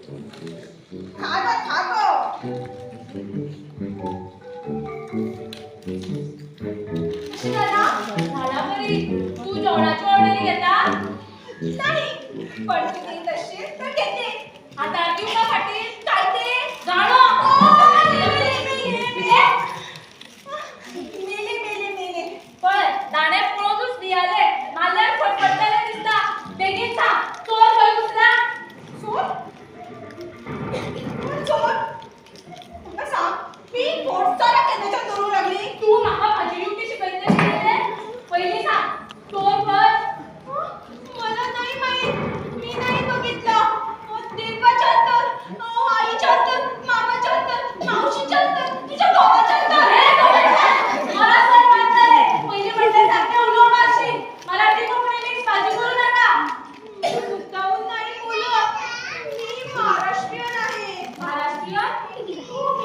खा गं, खा गं. कशी झाला? झाला बरी. तू जेवणाची ऑर्डर घेता? नाही, पण तुम्ही तशी तर घेते. आता देऊ का पाटील? काय ते? गाणं. मेले मेले मेले. पण दाणे पळतच निघाले. माल्यावर फटफटताना दिसता. बेगीन सांग. चोर होय कुठला? चोर? कोण चोर? मला सांग, मी पोटसारा केल्याच्या करू लागली. तू माका माझी युक्ती शिकवते शिकवते? पहिली सांग. चोर होय. मला नाही माहित. मी नाही बघितलं. देवाच्या तर, आईच्या तर, मामाच्या तर, मावशीच्या तर, तुझ्या भावाच्या तर. मला सर वाटतंय. पहिली म्हटल्यासारखे उलव मारशील. मराठी कोकणी मिक्स भाजी करू नका. मुद्दामून नाही बोलत. मी महाराष्ट्रीयन आहे. महाराष्ट्रीयन?